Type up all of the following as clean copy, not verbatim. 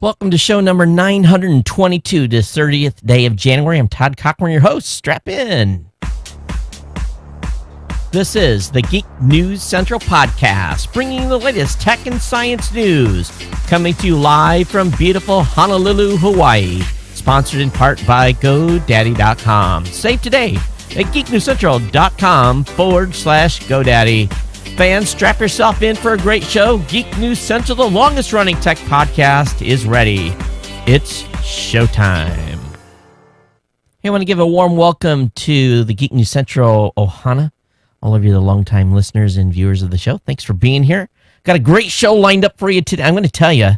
Welcome to show number 922, the 30th day of January. I'm Todd Cochran, your host. Strap in. This is the Geek News Central podcast, bringing the latest tech and science news, coming to you live from beautiful Honolulu, Hawaii. Sponsored in part by GoDaddy.com. Save today at geeknewscentral.com/GoDaddy. Fans, strap yourself in for a great show. Geek News Central, the longest running tech podcast, is ready. It's showtime. Hey, I want to give a warm welcome to the Geek News Central Ohana. All of you, the longtime listeners and viewers of the show, thanks for being here. Got a great show lined up for you today. I'm going to tell you,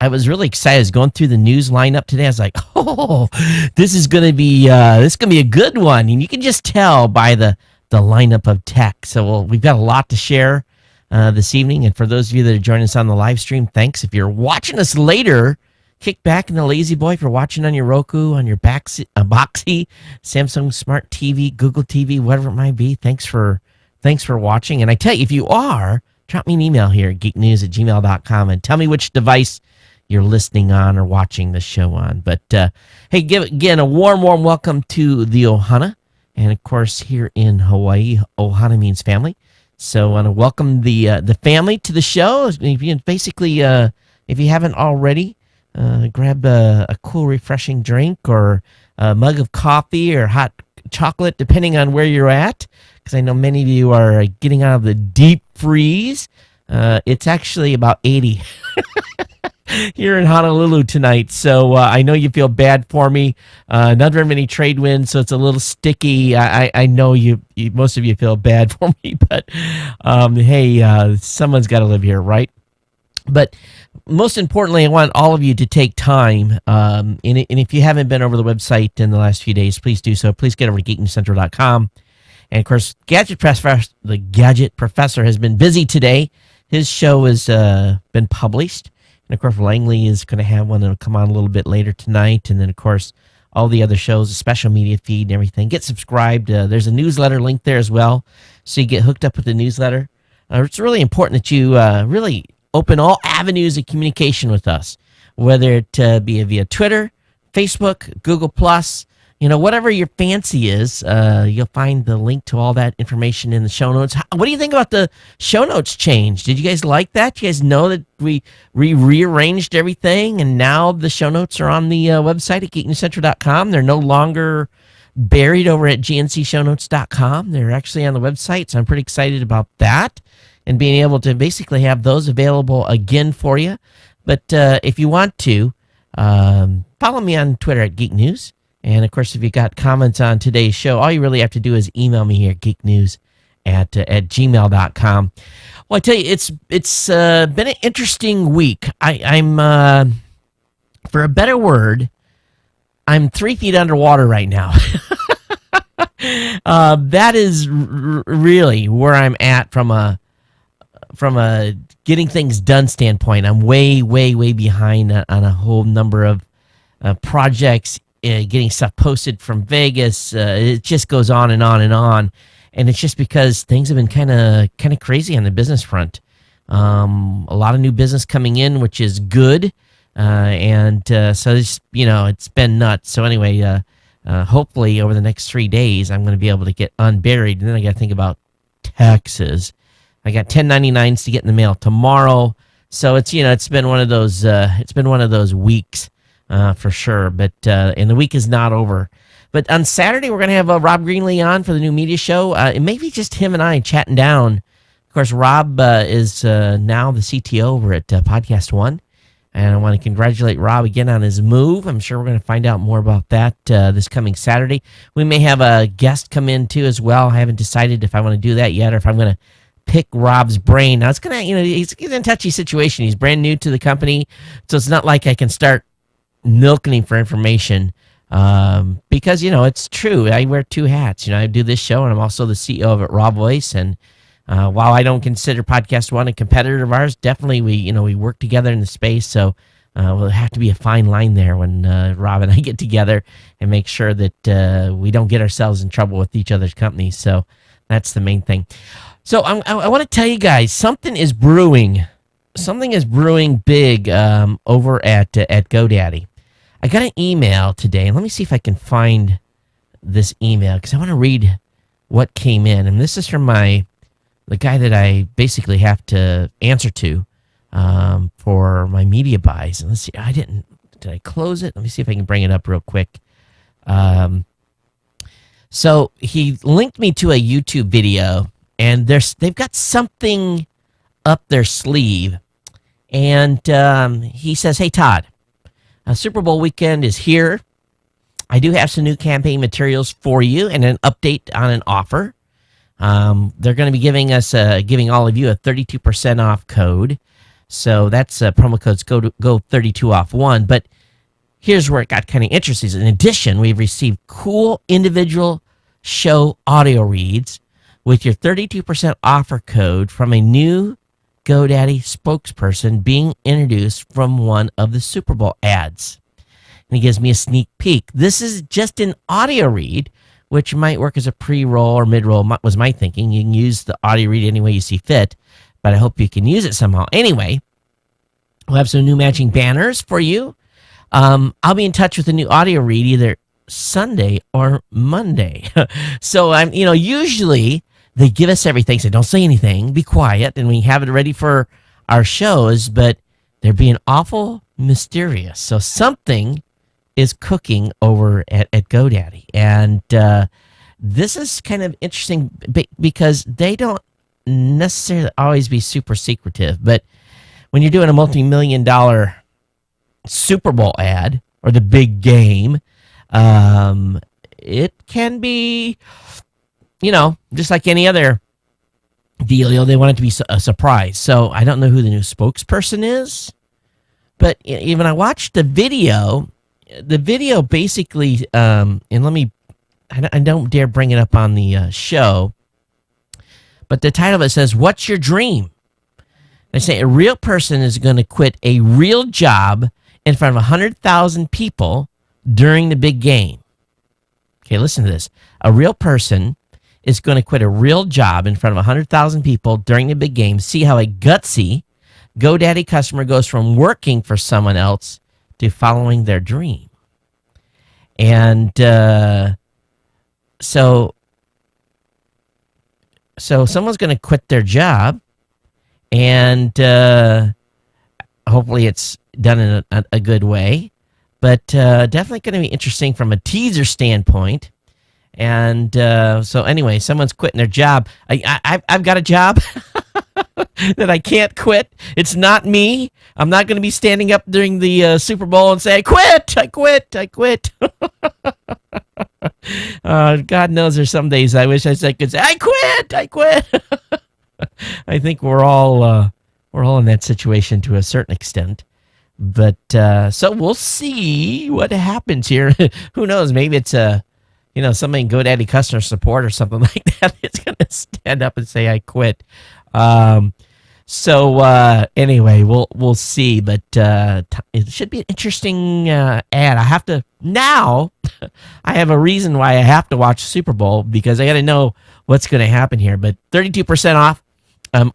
I was really excited. I was going through the news lineup today. I was like, oh, this is going to be a good one. And you can just tell by the lineup of tech. So we've got a lot to share this evening. And for those of you that are joining us on the live stream, thanks. If you're watching us later, kick back in the lazy boy. If you're watching on your Roku, on your Boxy, Samsung Smart TV, Google TV, whatever it might be, thanks for watching. And I tell you, if you are, drop me an email here at geeknews@gmail.com and tell me which device you're listening on or watching the show on. But hey, give again a warm welcome to the Ohana. And of course, here in Hawaii, Ohana means family. So I want to welcome the family to the show. Basically, if you haven't already, grab a cool, refreshing drink or a mug of coffee or hot chocolate, depending on where you're at. Because I know many of you are getting out of the deep freeze. It's actually about 80 here in Honolulu tonight. So I know you feel bad for me. Not very many trade winds, so it's a little sticky. I know you most of you feel bad for me, but hey, someone's got to live here, right? But most importantly, I want all of you to take time. And if you haven't been over the website in the last few days, please do so. Please get over to geeknewscentral.com. And of course, the Gadget Professor has been busy today. His show has been published. And, of course, Langley is going to have one that will come on a little bit later tonight. And then, of course, all the other shows, the special media feed and everything. Get subscribed. There's a newsletter link there as well, so you get hooked up with the newsletter. It's really important that you really open all avenues of communication with us, whether it be via Twitter, Facebook, Google+, whatever your fancy is. You'll find the link to all that information in the show notes. What do you think about the show notes change? Did you guys like that? You guys know that we rearranged everything, and now the show notes are on the website at geeknewscentral.com. They're no longer buried over at gncshownotes.com. They're actually on the website, so I'm pretty excited about that and being able to basically have those available again for you. But if you want to, follow me on Twitter at Geek News. And, of course, if you got comments on today's show, all you really have to do is email me here at geeknews@gmail.com. Well, I tell you, it's been an interesting week. I'm for a better word, I'm 3 feet underwater right now. That is really where I'm at from a getting things done standpoint. I'm way behind on a whole number of projects. Getting stuff posted from Vegas, it just goes on and on and on, and it's just because things have been kind of crazy on the business front. A lot of new business coming in, which is good, and so it's been nuts. So anyway, hopefully over the next 3 days, I'm going to be able to get unburied, and then I got to think about taxes. I got 1099s to get in the mail tomorrow, so it's been one of those weeks. For sure, but and the week is not over. But on Saturday, we're going to have Rob Greenlee on for the new media show. It may be just him and I chatting down. Of course, Rob is now the CTO over at Podcast One, and I want to congratulate Rob again on his move. I'm sure we're going to find out more about that this coming Saturday. We may have a guest come in, too, as well. I haven't decided if I want to do that yet or if I'm going to pick Rob's brain. Now, it's going to, he's in a touchy situation. He's brand new to the company, so it's not like I can start milking him for information because it's true. I wear two hats. I do this show and I'm also the CEO of it, Raw Voice. And while I don't consider Podcast One a competitor of ours, definitely we work together in the space. So will have to be a fine line there when Rob and I get together and make sure that we don't get ourselves in trouble with each other's companies. So that's the main thing. So I want to tell you guys, something is brewing something is brewing big over at GoDaddy. I got an email today, and let me see if I can find this email because I want to read what came in. And this is from the guy that I basically have to answer to for my media buys. And let's see, did I close it? Let me see if I can bring it up real quick. So he linked me to a YouTube video, and they've got something up their sleeve. And he says, "Hey, Todd, Super Bowl weekend is here. I do have some new campaign materials for you and an update on an offer. They're going to be giving all of you a 32% off code. So that's promo codes go 32 off 1. But here's where it got kind of interesting. In addition, we've received cool individual show audio reads with your 32% offer code from a new GoDaddy spokesperson being introduced from one of the Super Bowl ads." And he gives me a sneak peek. This is just an audio read, which might work as a pre-roll or mid-roll, was my thinking. You can use the audio read any way you see fit, but I hope you can use it somehow. Anyway, we'll have some new matching banners for you. I'll be in touch with a new audio read either Sunday or Monday. So usually they give us everything, say don't say anything, be quiet, and we have it ready for our shows, but they're being awful mysterious. So something is cooking over at GoDaddy. And this is kind of interesting because they don't necessarily always be super secretive. But when you're doing a multi-million-dollar Super Bowl ad or the big game, it can be, just like any other deal, they want it to be a surprise. So I don't know who the new spokesperson is. But even I watched the video basically, and I don't dare bring it up on the show, but the title of it says, "What's your dream?" They say a real person is going to quit a real job in front of 100,000 people during the big game. Okay, listen to this. A real person is going to quit a real job in front of 100,000 people during the big game. See how a gutsy GoDaddy customer goes from working for someone else to following their dream. And so someone's going to quit their job, and hopefully it's done in a good way, but definitely going to be interesting from a teaser standpoint. And so anyway, someone's quitting their job. I've got a job that I can't quit. It's not me. I'm not going to be standing up during the Super Bowl and say, I quit. God knows there's some days I wish I could say, I quit. I think we're all in that situation to a certain extent. But so we'll see what happens here. Who knows? Maybe it's somebody in GoDaddy customer support or something like that. It's going to stand up and say, I quit. So anyway, we'll see, but it should be an interesting ad. I have a reason why I have to watch Super Bowl because I got to know what's going to happen here. But 32% off,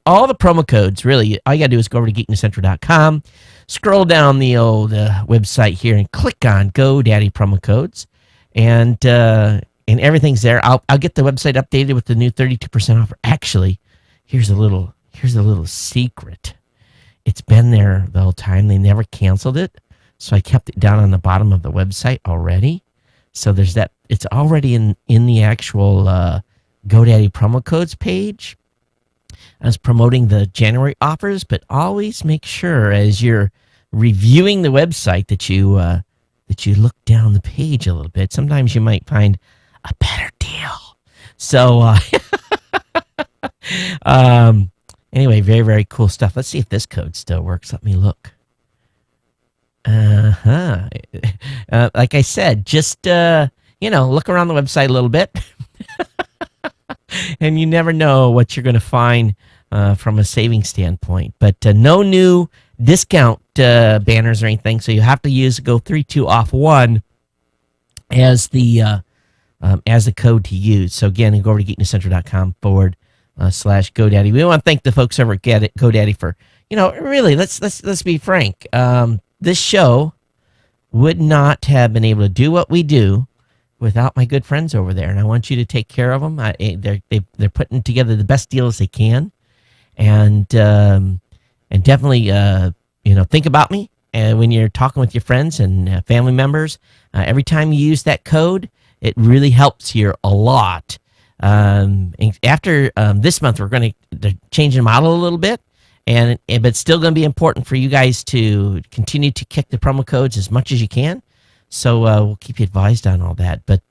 all the promo codes. Really, all you got to do is go over to geeknewscentral.com, scroll down the old website here, and click on GoDaddy promo codes, and everything's there. I'll get the website updated with the new 32% offer. Actually, here's a little secret. It's been there the whole time. They never canceled it. So I kept it down on the bottom of the website already. So there's that. It's already in the actual GoDaddy promo codes page. I was promoting the January offers, but always make sure as you're reviewing the website that you look down the page a little bit. Sometimes you might find a better deal. So anyway, very, very cool stuff. Let's see if this code still works. Let me look. Like I said, just, look around the website a little bit. And you never know what you're going to find from a saving standpoint. But no new discount banners or anything. So you have to use Go 32 off 1 as the code to use. So again, go over to geeknewscentral.com /GoDaddy. We want to thank the folks over at GoDaddy for, really, let's be frank. This show would not have been able to do what we do without my good friends over there, and I want you to take care of them. They're putting together the best deals they can, and definitely think about me when you're talking with your friends and family members. Every time you use that code, it really helps here a lot. And after this month, they're changing the model a little bit, but it's still going to be important for you guys to continue to kick the promo codes as much as you can. So we'll keep you advised on all that. But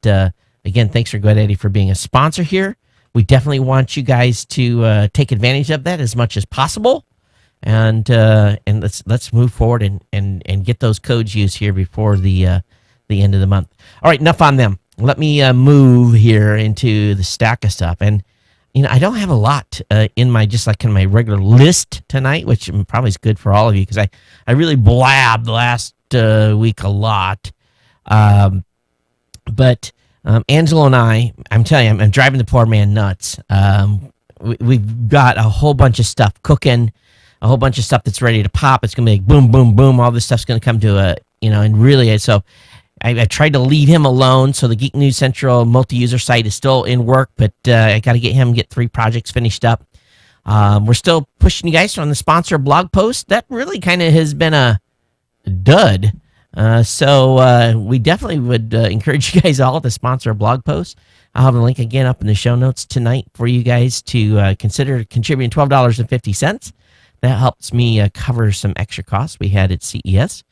again, thanks for GoDaddy for being a sponsor here. We definitely want you guys to take advantage of that as much as possible, and let's move forward and get those codes used here before the end of the month. All right, enough on them. Let me move here into the stack of stuff, and I don't have a lot in my just like in my regular list tonight, which probably is good for all of you because I really blabbed last week a lot. But Angelo and I'm telling you, I'm driving the poor man nuts. We've got a whole bunch of stuff cooking, a whole bunch of stuff that's ready to pop. It's going to be like boom, boom, boom. All this stuff's going to come to and really, so I tried to leave him alone. So the Geek News Central multi-user site is still in work, but I got to get 3 projects finished up. We're still pushing you guys on the sponsor blog post. That really kind of has been a dud. So we definitely would encourage you guys all to sponsor a blog post. I'll have a link again up in the show notes tonight for you guys to consider contributing $12.50. That helps me cover some extra costs we had at CES,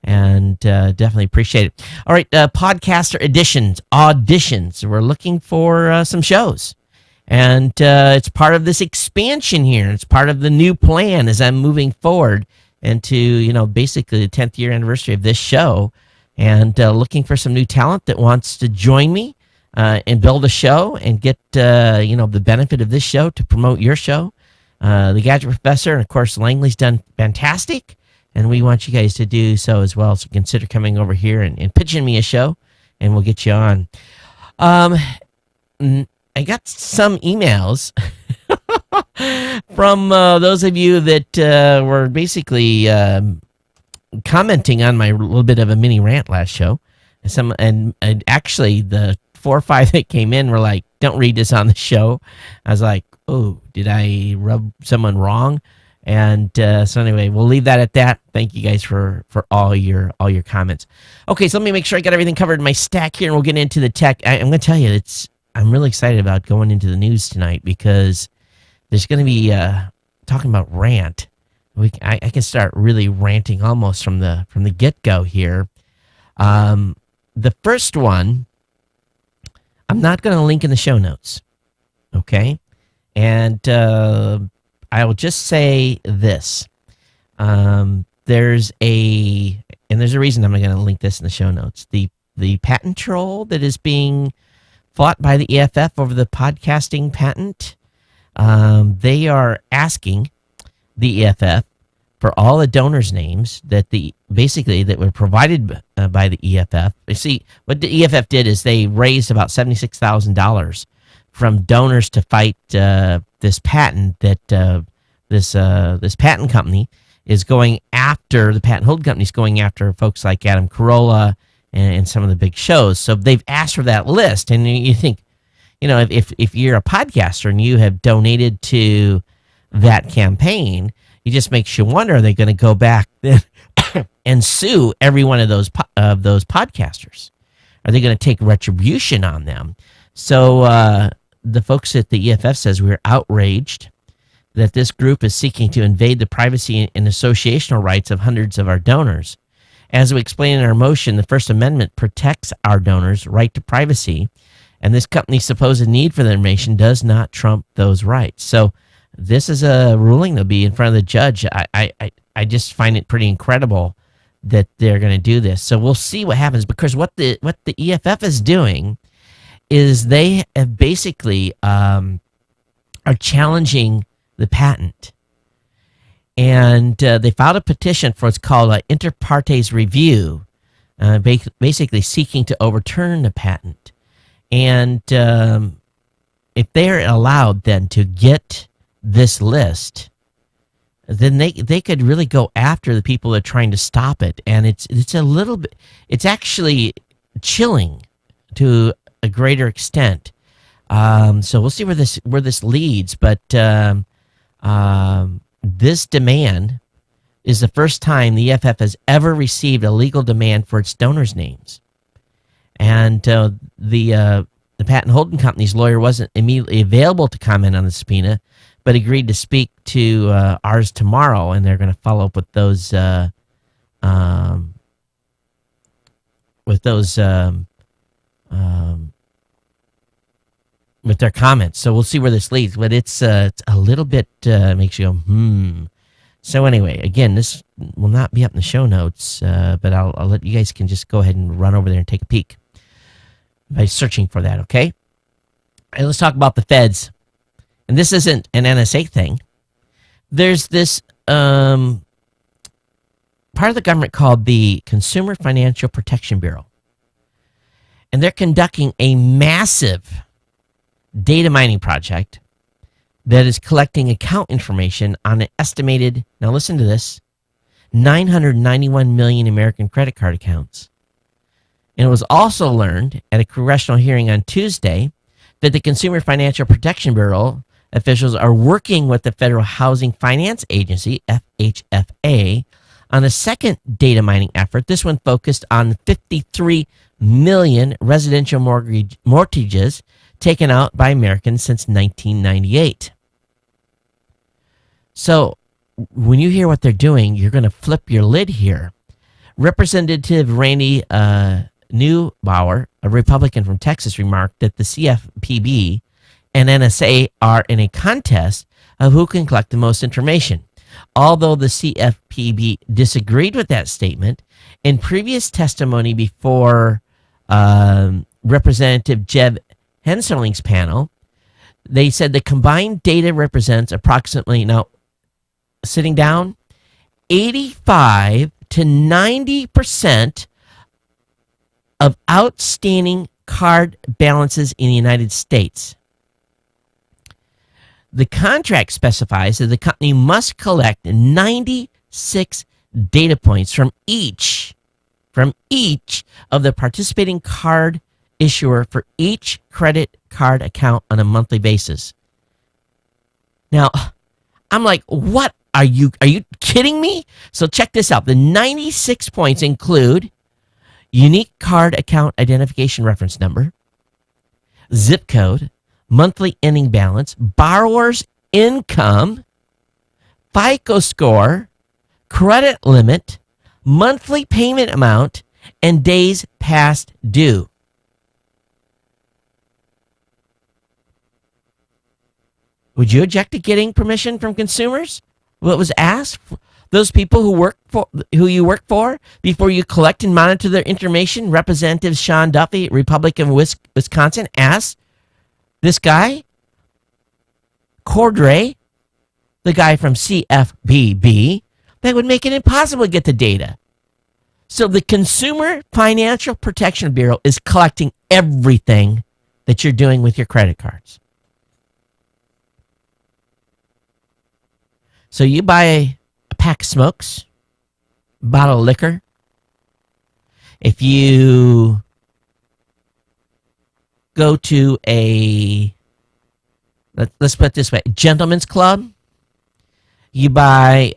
and definitely appreciate it. All right, podcaster auditions. We're looking for some shows, and it's part of this expansion here. It's part of the new plan as I'm moving forward into basically the 10th year anniversary of this show, and looking for some new talent that wants to join me and build a show and get the benefit of this show to promote your show. The Gadget Professor and of course Langley's done fantastic, and we want you guys to do so as well. So consider coming over here and pitching me a show, and we'll get you on. I got some emails from those of you that were basically commenting on my little bit of a mini rant last show. And actually, the 4 or 5 that came in were like, "Don't read this on the show." I was like, "Oh, did I rub someone wrong?" And so anyway, we'll leave that at that. Thank you guys for all your comments. Okay, so let me make sure I got everything covered in my stack here, and we'll get into the tech. I'm going to tell you, I'm really excited about going into the news tonight because there's going to be talking about rant. I can start really ranting almost from the get-go here. The first one, I'm not going to link in the show notes, okay? And I will just say this. There's a reason I'm not going to link this in the show notes. The patent troll that is being fought by the EFF over the podcasting patent. They are asking the EFF for all the donors' names that were provided by the EFF. You see, what the EFF did is they raised about $76,000 from donors to fight this patent that this patent company is going after. The patent holding company is going after folks like Adam Carolla and some of the big shows. So they've asked for that list, and you think, if you're a podcaster and you have donated to that campaign, it just makes you wonder: are they going to go back and sue every one of those podcasters? Are they going to take retribution on them? So the folks at the EFF says we're outraged that this group is seeking to invade the privacy and associational rights of hundreds of our donors. As we explain in our motion, the First Amendment protects our donors' right to privacy, and this company's supposed need for the information does not trump those rights. So this is a ruling that'll be in front of the judge. I just find it pretty incredible that they're going to do this. So we'll see what happens, because what the EFF is doing is they have basically are challenging the patent. And they filed a petition for what's called an inter partes review, basically seeking to overturn the patent. And if they're allowed then to get this list, then they could really go after the people that are trying to stop it. And it's a little bit, it's actually chilling to a greater extent. So we'll see where this leads. But this demand is the first time the EFF has ever received a legal demand for its donors' names. And the patent holding company's lawyer wasn't immediately available to comment on the subpoena, but agreed to speak to ours tomorrow, and they're going to follow up with those with their comments. So we'll see where this leads. But it's a little bit makes you go, So anyway, again, this will not be up in the show notes, but I'll let you guys can just go ahead and run over there and take a peek by searching for that, okay? All right, let's talk about the feds. And this isn't an NSA thing. There's this part of the government called the Consumer Financial Protection Bureau. And they're conducting a massive data mining project that is collecting account information on an estimated, now listen to this, 991 million American credit card accounts. And it was also learned at a congressional hearing on Tuesday that the Consumer Financial Protection Bureau officials are working with the Federal Housing Finance Agency, FHFA, on a second data mining effort. This one focused on 53 million residential mortgages taken out by Americans since 1998. So when you hear what they're doing, you're going to flip your lid here. Representative Randy Neubauer, a Republican from Texas, remarked that the CFPB and NSA are in a contest of who can collect the most information. Although the CFPB disagreed with that statement, in previous testimony before Representative Jeb Hensling's panel, they said the combined data represents approximately, now sitting down, 85 to 90% of outstanding card balances in the United States. The contract specifies that the company must collect 96 data points from each of the participating card issuer for each credit card account on a monthly basis. Now, I'm like, what are you kidding me? So check this out. The 96 points include unique card account identification reference number, zip code, monthly ending balance, borrower's income, FICO score, credit limit, monthly payment amount, and days past due. Would you object to getting permission from consumers? What was asked? Those people who you work for before you collect and monitor their information? Representative Sean Duffy, Republican of Wisconsin, asked this guy, Cordray, the guy from CFPB, that would make it impossible to get the data. So the Consumer Financial Protection Bureau is collecting everything that you're doing with your credit cards. So you buy a pack of smokes, a bottle of liquor. If you go to a, let's put it this way, gentleman's club, you buy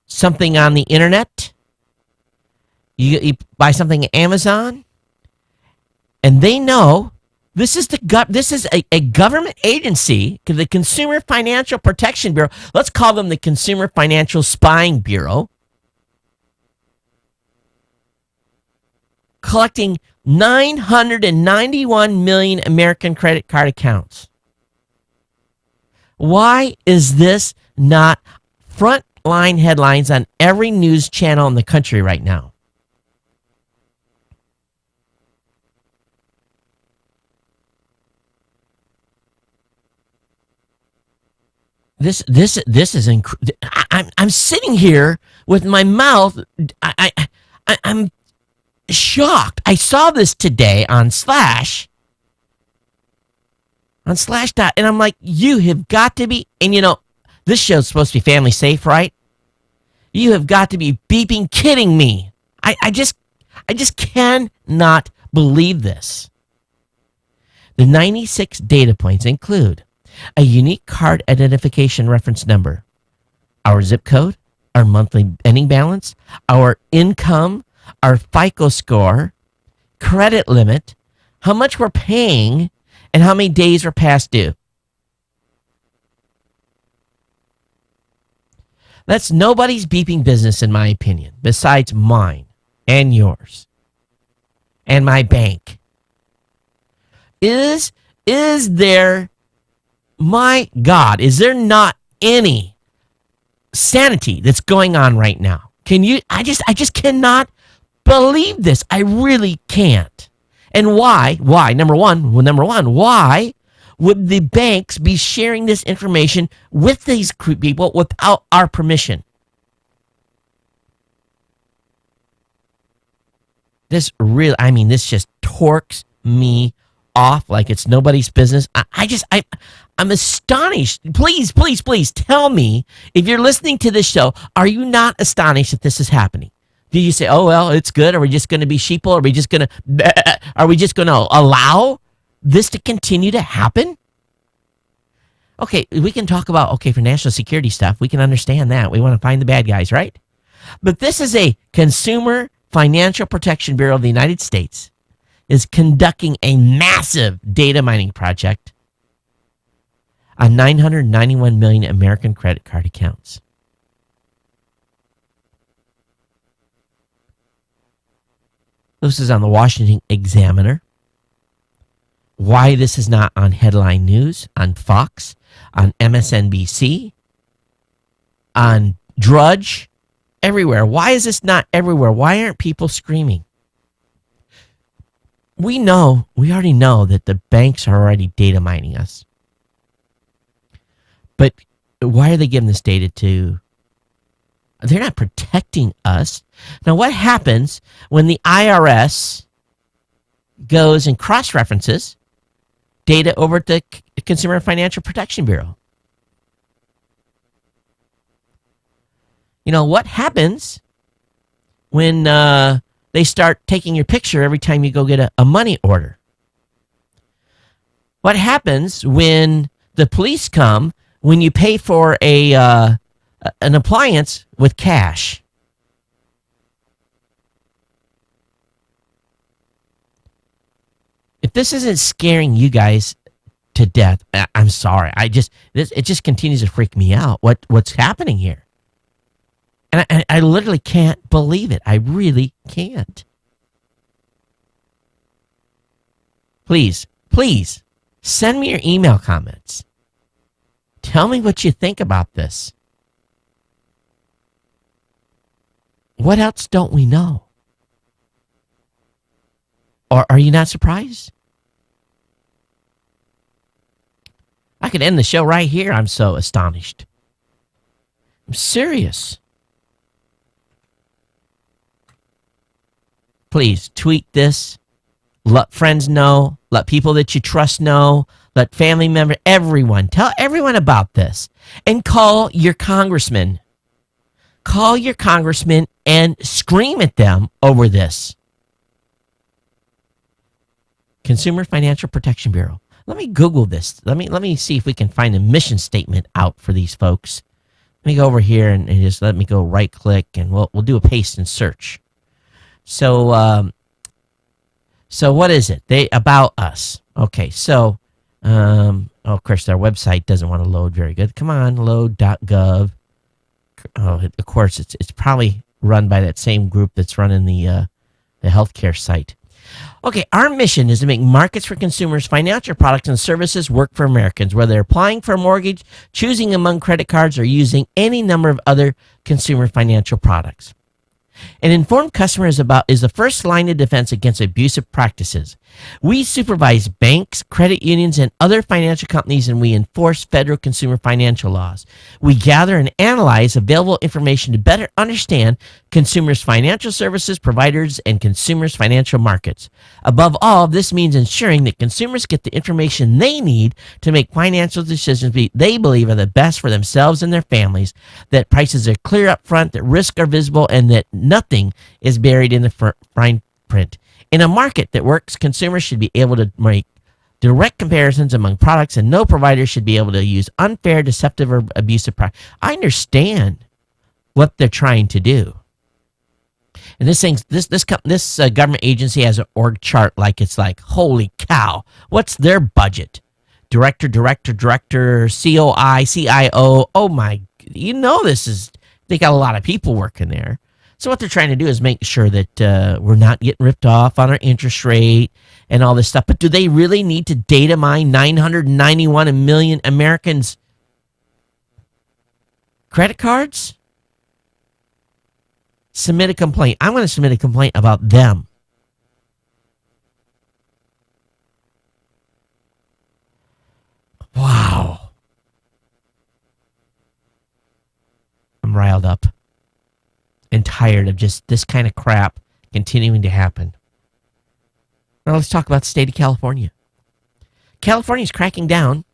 something on the internet, you buy something on Amazon, and they know this is a government agency, the Consumer Financial Protection Bureau. Let's call them the Consumer Financial Spying Bureau, collecting 991 million American credit card accounts. Why is this not front line headlines on every news channel in the country right now? This is I'm sitting here with my mouth. I'm shocked. I saw this today on Slash. And I'm like, you have got to be. And you know, This show's supposed to be family safe, right? You have got to be beeping kidding me. I just cannot believe this. The 96 data points include a unique card identification reference number, our zip code, our monthly ending balance, our income, our FICO score, credit limit, how much we're paying, and how many days are past due. That's nobody's beeping business, in my opinion, besides mine and yours and my bank. Is there, my God, is there not any sanity that's going on right now? Can you, I just cannot believe this. I really can't. And why? Number one, why would the banks be sharing this information with these people without our permission? This just torques me off like it's nobody's business. I'm astonished. Please tell me, if you're listening to this show, are you not astonished that this is happening? Do you say, oh, well, it's good? Are we just going to be sheeple? Are we just going to allow this to continue to happen? Okay, we can talk about, for national security stuff, we can understand that. We want to find the bad guys, right? But this is a Consumer Financial Protection Bureau of the United States is conducting a massive data mining project on 991 million American credit card accounts. This is on the Washington Examiner. Why this is not on headline news, on Fox, on MSNBC, on Drudge, everywhere. Why is this not everywhere? Why aren't people screaming? We already know that the banks are already data mining us. But why are they giving this data to? They're not protecting us. Now, what happens when the IRS goes and cross-references data over at the Consumer Financial Protection Bureau? You know, what happens when they start taking your picture every time you go get a money order? What happens when the police come when you pay for an appliance with cash? If this isn't scaring you guys to death, I'm sorry. It just continues to freak me out. What's happening here? And I literally can't believe it. I really can't. Please, send me your email comments. Tell me what you think about this. What else don't we know? Or are you not surprised? I could end the show right here. I'm so astonished. I'm serious. Please tweet this. Let friends know. Let people that you trust know. Let family members, everyone. Tell everyone about this. And call your congressman. Call your congressman and scream at them over this. Consumer Financial Protection Bureau. Let me Google this. Let me see if we can find a mission statement out for these folks. Let me go over here and just let me go right click and we'll do a paste and search. So what is it? They about us. Okay, so of course their website doesn't want to load very good. Come on, load.gov. Oh, of course it's probably run by that same group that's running the healthcare site. Okay, our mission is to make markets for consumers, financial products and services work for Americans, whether they're applying for a mortgage, choosing among credit cards, or using any number of other consumer financial products. An informed customer is the first line of defense against abusive practices. We supervise banks, credit unions, and other financial companies, and we enforce federal consumer financial laws. We gather and analyze available information to better understand consumers' financial services providers and consumers' financial markets. Above all, this means ensuring that consumers get the information they need to make financial decisions they believe are the best for themselves and their families, that prices are clear up front, that risks are visible, and that nothing is buried in the fine print. In a market that works, consumers should be able to make direct comparisons among products, and no provider should be able to use unfair, deceptive, or abusive practices. I understand what they're trying to do. And this government agency has an org chart like it's like, holy cow, what's their budget? Director, COI, CIO. Oh my, they got a lot of people working there. So what they're trying to do is make sure that we're not getting ripped off on our interest rate and all this stuff. But do they really need to data mine 991 million Americans' credit cards? Submit a complaint. I'm going to submit a complaint about them. Wow. I'm riled up and tired of just this kind of crap continuing to happen. Now let's talk about the state of California. California is cracking down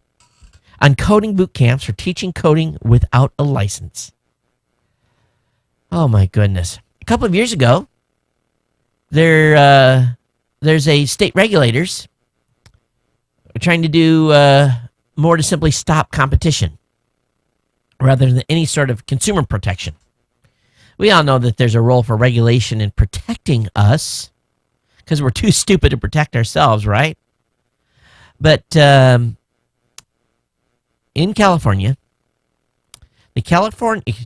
on coding boot camps for teaching coding without a license. Oh my goodness. A couple of years ago, there's a state regulators trying to do more to simply stop competition rather than any sort of consumer protection. We all know that there's a role for regulation in protecting us because we're too stupid to protect ourselves, right? But in California,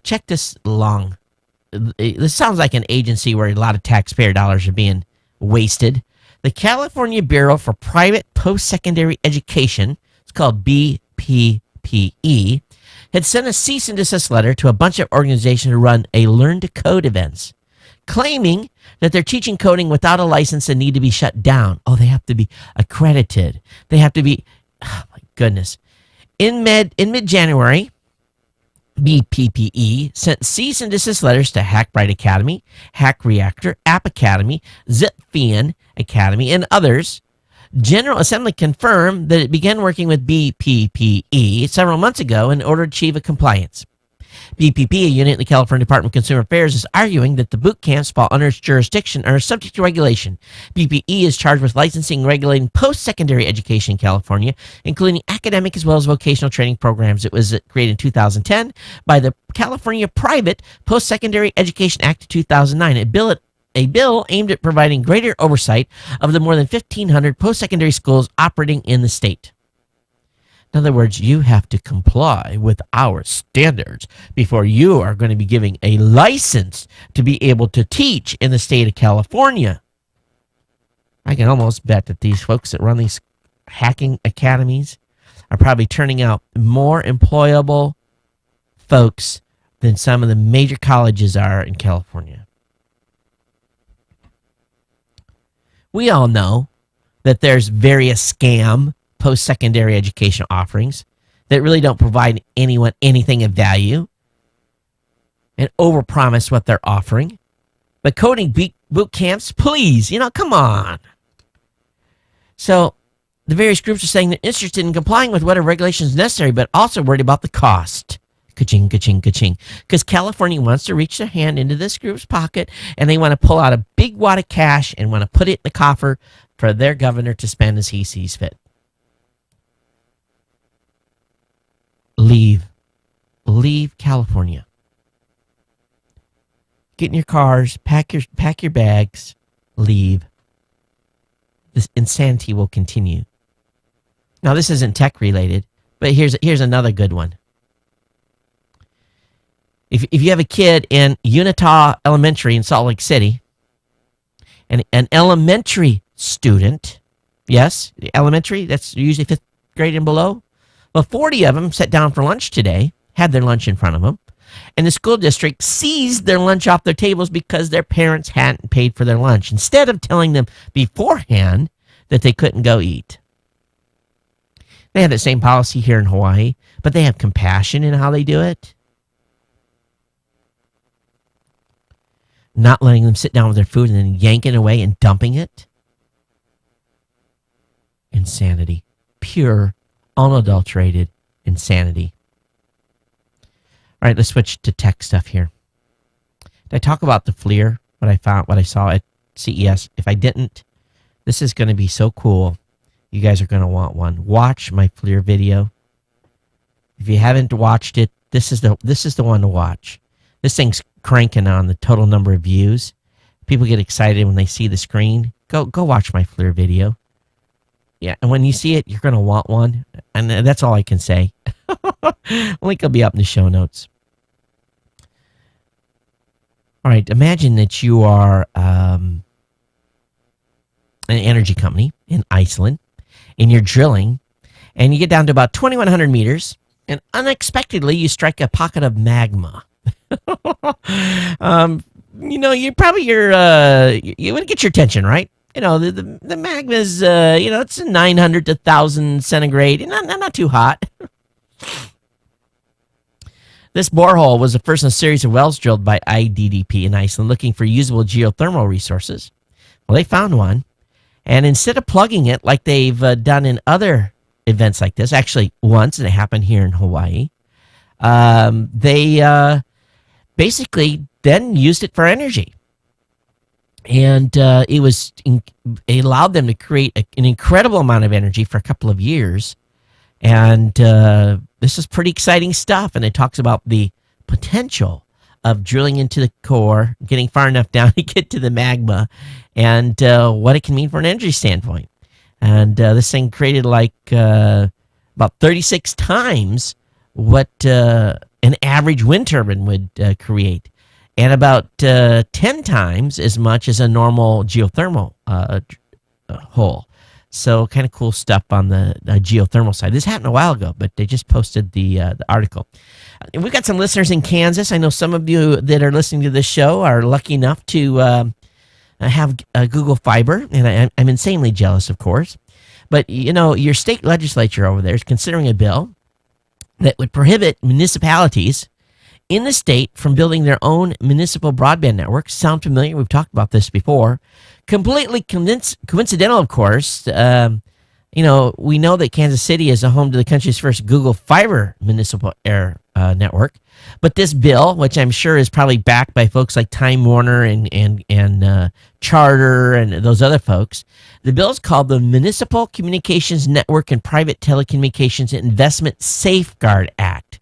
check this long. This sounds like an agency where a lot of taxpayer dollars are being wasted. The California Bureau for Private Post-Secondary Education, it's called BPPE, had sent a cease and desist letter to a bunch of organizations who run a Learn to Code events, claiming that they're teaching coding without a license and need to be shut down. Oh, they have to be accredited. They have to be, oh my goodness. In mid-January, BPPE sent cease and desist letters to HackBright Academy, Hack Reactor, App Academy, Zipfian Academy, and others. General Assembly confirmed that it began working with BPPE several months ago in order to achieve a compliance. BPP, a unit in the California Department of Consumer Affairs, is arguing that the boot camps fall under its jurisdiction and are subject to regulation. BPE is charged with licensing and regulating post-secondary education in California, including academic as well as vocational training programs. It was created in 2010 by the California Private Post-Secondary Education Act of 2009. A bill aimed at providing greater oversight of the more than 1,500 post-secondary schools operating in the state. In other words, you have to comply with our standards before you are going to be giving a license to be able to teach in the state of California. I can almost bet that these folks that run these hacking academies are probably turning out more employable folks than some of the major colleges are in California. We all know that there's various scam post-secondary education offerings that really don't provide anyone anything of value and overpromise what they're offering. But coding boot camps, please, come on. So the various groups are saying they're interested in complying with whatever regulations necessary, but also worried about the cost. Ka-ching, ka-ching, ka-ching. Because California wants to reach their hand into this group's pocket, and they want to pull out a big wad of cash and want to put it in the coffer for their governor to spend as he sees fit. Leave California. Get in your cars, pack your bags, leave. This insanity will continue. Now, this isn't tech related, but here's another good one. If you have a kid in Unitah Elementary in Salt Lake City, and an elementary student, yes, elementary, that's usually 5th grade and below. Well, 40 of them sat down for lunch today, had their lunch in front of them. And the school district seized their lunch off their tables because their parents hadn't paid for their lunch, instead of telling them beforehand that they couldn't go eat. They have the same policy here in Hawaii, but they have compassion in how they do it. Not letting them sit down with their food and then yanking away and dumping it. Insanity. Pure, unadulterated insanity. All right, let's switch to tech stuff here. Did I talk about the FLIR, what I saw at CES? If I didn't, this is going to be so cool. You guys are going to want one. Watch my FLIR video. If you haven't watched it, this is the one to watch. This thing's cranking on the total number of views. People get excited when they see the screen. Go watch my FLIR video. Yeah, and when you see it, you're going to want one. And that's all I can say. Link will be up in the show notes. All right, imagine that you are an energy company in Iceland, and you're drilling, and you get down to about 2,100 meters, and unexpectedly you strike a pocket of magma. You want to get your attention, right? The magma is, it's 900 to 1,000 centigrade, not too hot. This borehole was the first in a series of wells drilled by IDDP in Iceland looking for usable geothermal resources. Well, they found one, and instead of plugging it like they've done in other events like this, actually once, and it happened here in Hawaii, they basically then used it for energy. And it allowed them to create an incredible amount of energy for a couple of years. And this is pretty exciting stuff. And it talks about the potential of drilling into the core, getting far enough down to get to the magma, and what it can mean for an energy standpoint. And this thing created about 36 times what an average wind turbine would create, and about 10 times as much as a normal geothermal hole. So kind of cool stuff on the geothermal side. This happened a while ago, but they just posted the article. And we've got some listeners in Kansas. I know some of you that are listening to this show are lucky enough to have Google Fiber, and I'm insanely jealous, of course. But, your state legislature over there is considering a bill that would prohibit municipalities in the state from building their own municipal broadband networks. Sound familiar? We've talked about this before. Completely coincidental, of course. We know that Kansas City is the home to the country's first Google Fiber municipal air network. But this bill, which I'm sure is probably backed by folks like Time Warner and Charter and those other folks, the bill is called the Municipal Communications Network and Private Telecommunications Investment Safeguard Act.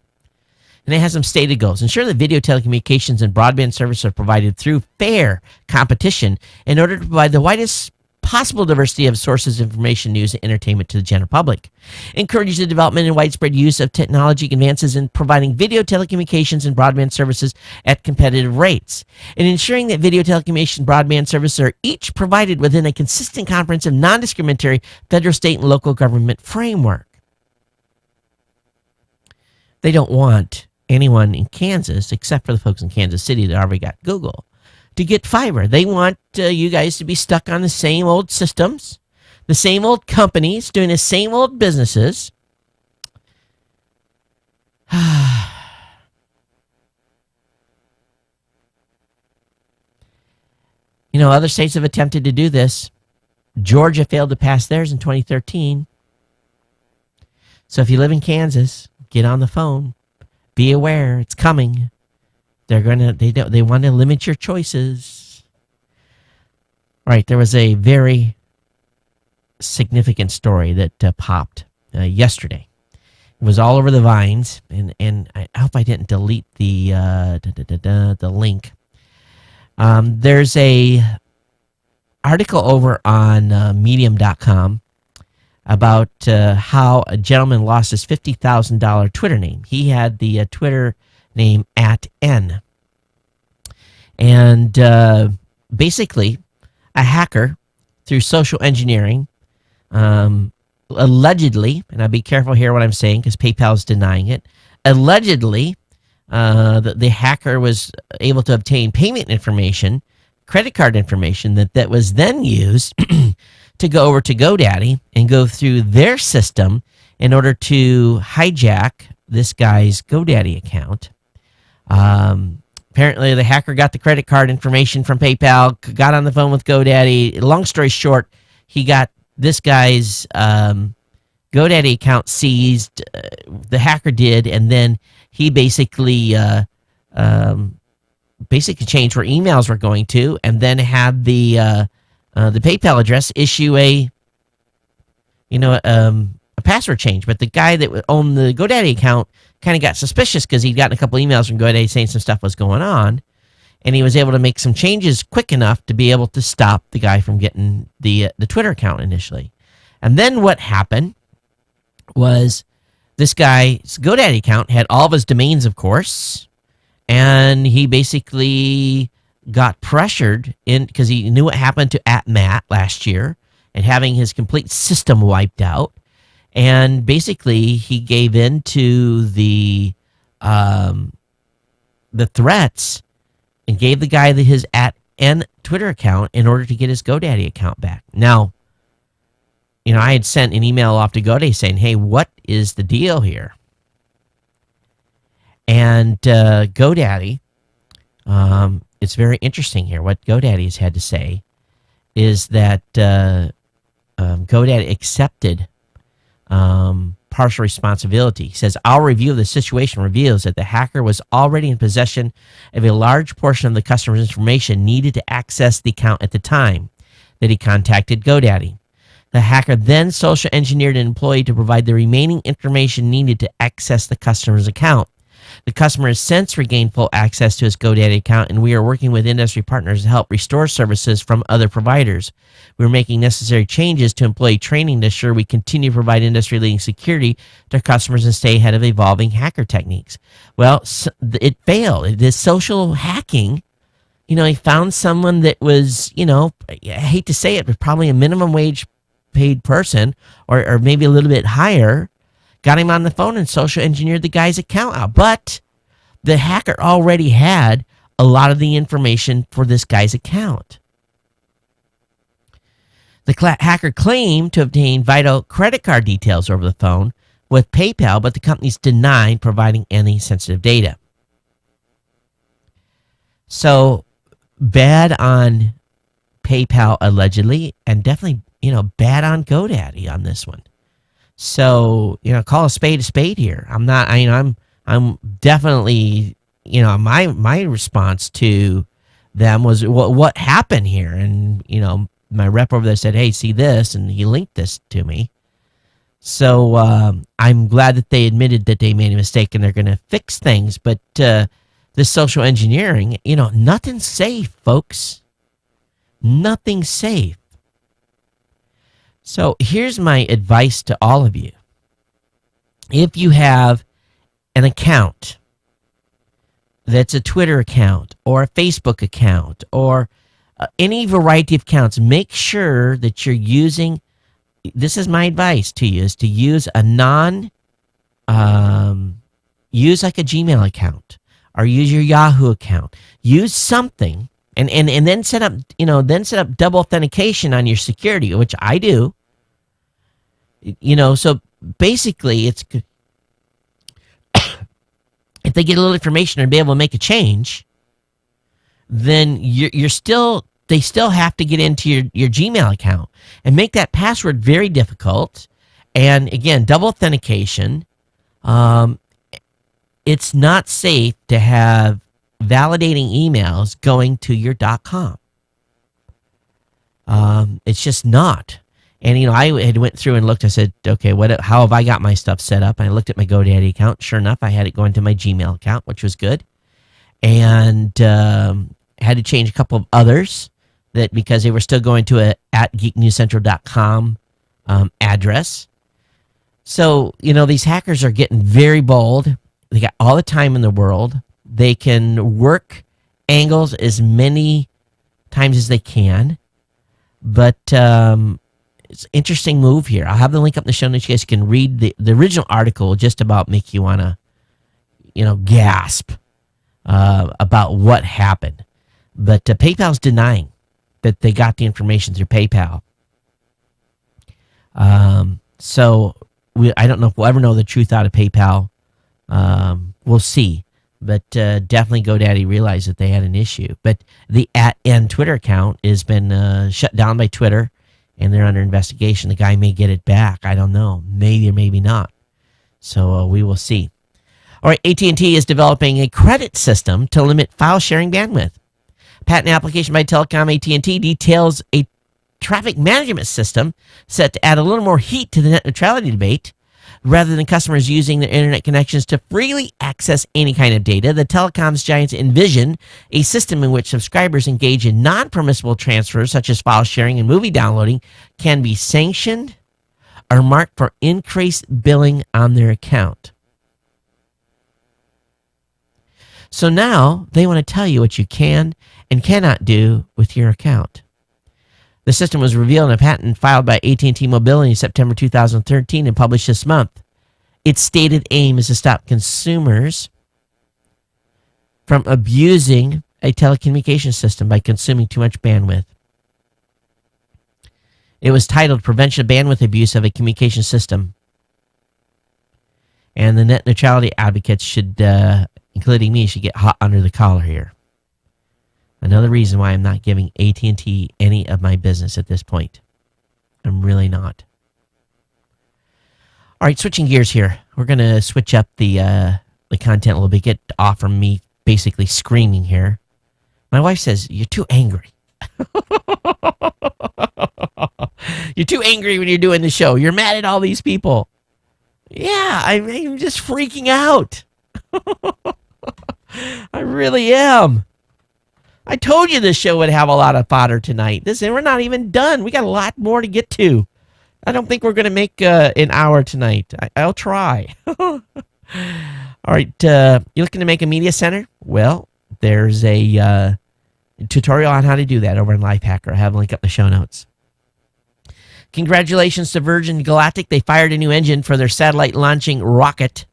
And it has some stated goals. Ensure that video telecommunications and broadband services are provided through fair competition in order to provide the widest possible diversity of sources of information, news, and entertainment to the general public. Encourage the development and widespread use of technology advances in providing video telecommunications and broadband services at competitive rates. And ensuring that video telecommunications and broadband services are each provided within a consistent, comprehensive, non-discriminatory federal, state, and local government framework. They don't want anyone in Kansas, except for the folks in Kansas City that already got Google, to get fiber. They want you guys to be stuck on the same old systems, the same old companies, doing the same old businesses. Other states have attempted to do this. Georgia failed to pass theirs in 2013. So if you live in Kansas, get on the phone. Be aware, it's coming. They want to limit your choices. Right, there was a very significant story that popped yesterday. It was all over the vines, and I hope I didn't delete the link. There's a article over on medium.com about how a gentleman lost his $50,000 Twitter name. He had the Twitter name @N. And basically, a hacker, through social engineering, allegedly, and I'll be careful here what I'm saying because PayPal is denying it, allegedly the hacker was able to obtain payment information, credit card information that was then used to go over to GoDaddy and go through their system in order to hijack this guy's GoDaddy account. Apparently, the hacker got the credit card information from PayPal, got on the phone with GoDaddy. Long story short, he got this guy's GoDaddy account seized. The hacker did, and then he basically changed where emails were going to, and then had the PayPal address issue a password change. But the guy that owned the GoDaddy account kind of got suspicious because he'd gotten a couple emails from GoDaddy saying some stuff was going on, and he was able to make some changes quick enough to be able to stop the guy from getting the Twitter account initially. And then what happened was this guy's GoDaddy account had all of his domains, of course, and he basically got pressured in because he knew what happened to @Matt last year and having his complete system wiped out. And basically, he gave in to the threats and gave the guy his @N Twitter account in order to get his GoDaddy account back. Now, I had sent an email off to GoDaddy saying, "Hey, what is the deal here?" And GoDaddy, it's very interesting here. What GoDaddy has had to say is that GoDaddy accepted partial responsibility. He says, "Our review of the situation reveals that the hacker was already in possession of a large portion of the customer's information needed to access the account at the time that he contacted GoDaddy. The hacker then social engineered an employee to provide the remaining information needed to access the customer's account. The customer has since regained full access to his GoDaddy account, and we are working with industry partners to help restore services from other providers. We're making necessary changes to employee training to ensure we continue to provide industry-leading security to customers and stay ahead of evolving hacker techniques." Well, it failed. This social hacking, he found someone that was, I hate to say it, but probably a minimum wage paid person or maybe a little bit higher, got him on the phone and social engineered the guy's account out. But the hacker already had a lot of the information for this guy's account. The hacker claimed to obtain vital credit card details over the phone with PayPal, but the companies denied providing any sensitive data. So bad on PayPal allegedly, and definitely, bad on GoDaddy on this one. So, call a spade here. I'm definitely, my response to them was what happened here. And, my rep over there said, "Hey, see this," and he linked this to me. So I'm glad that they admitted that they made a mistake and they're going to fix things. But this social engineering, nothing's safe, folks. Nothing's safe. So here's my advice to all of you. If you have an account that's a Twitter account or a Facebook account or any variety of accounts, make sure that you're using, this is my advice to you, is to use a use like a Gmail account or use your Yahoo account. Use something and then set up, double authentication on your security, which I do. So basically it's if they get a little information or be able to make a change, then they still have to get into your Gmail account and make that password very difficult. And again, double authentication. It's not safe to have validating emails going to your .com. It's just not. And, I had went through and looked. I said, okay, how have I got my stuff set up? And I looked at my GoDaddy account. Sure enough, I had it going to my Gmail account, which was good. And had to change a couple of others because they were still going to a @geeknewscentral.com address. So, these hackers are getting very bold. They got all the time in the world. They can work angles as many times as they can. But it's an interesting move here. I'll have the link up in the show notes. You guys can read the original article just about make you want to, gasp about what happened. But PayPal's denying that they got the information through PayPal. So I don't know if we'll ever know the truth out of PayPal. We'll see. But definitely GoDaddy realized that they had an issue. But the @N Twitter account has been shut down by Twitter, and they're under investigation. The guy may get it back. I don't know. Maybe or maybe not. So we will see. All right, AT&T is developing a credit system to limit file sharing bandwidth. Patent application by Telecom AT&T details a traffic management system set to add a little more heat to the net neutrality debate. Rather than customers using their internet connections to freely access any kind of data, the telecoms giants envision a system in which subscribers engage in non-permissible transfers, such as file sharing and movie downloading, can be sanctioned or marked for increased billing on their account. So now they want to tell you what you can and cannot do with your account. The system was revealed in a patent filed by AT&T Mobility in September 2013 and published this month. Its stated aim is to stop consumers from abusing a telecommunications system by consuming too much bandwidth. It was titled Prevention of Bandwidth Abuse of a Communication System. And the net neutrality advocates should, including me, should get hot under the collar here. Another reason why I'm not giving AT&T any of my business at this point. I'm really not. All right, switching gears here. We're going to switch up the content a little bit, get off from me basically screaming here. My wife says, you're too angry. You're too angry when you're doing the show. You're mad at all these people. Yeah, I'm just freaking out. I really am. I told you this show would have a lot of fodder tonight. We're not even done. We got a lot more to get to. I don't think we're going to make an hour tonight. I'll try. All right. You're looking to make a media center? Well, there's a tutorial on how to do that over in Lifehacker. I have a link up in the show notes. Congratulations to Virgin Galactic. They fired a new engine for their satellite launching rocket.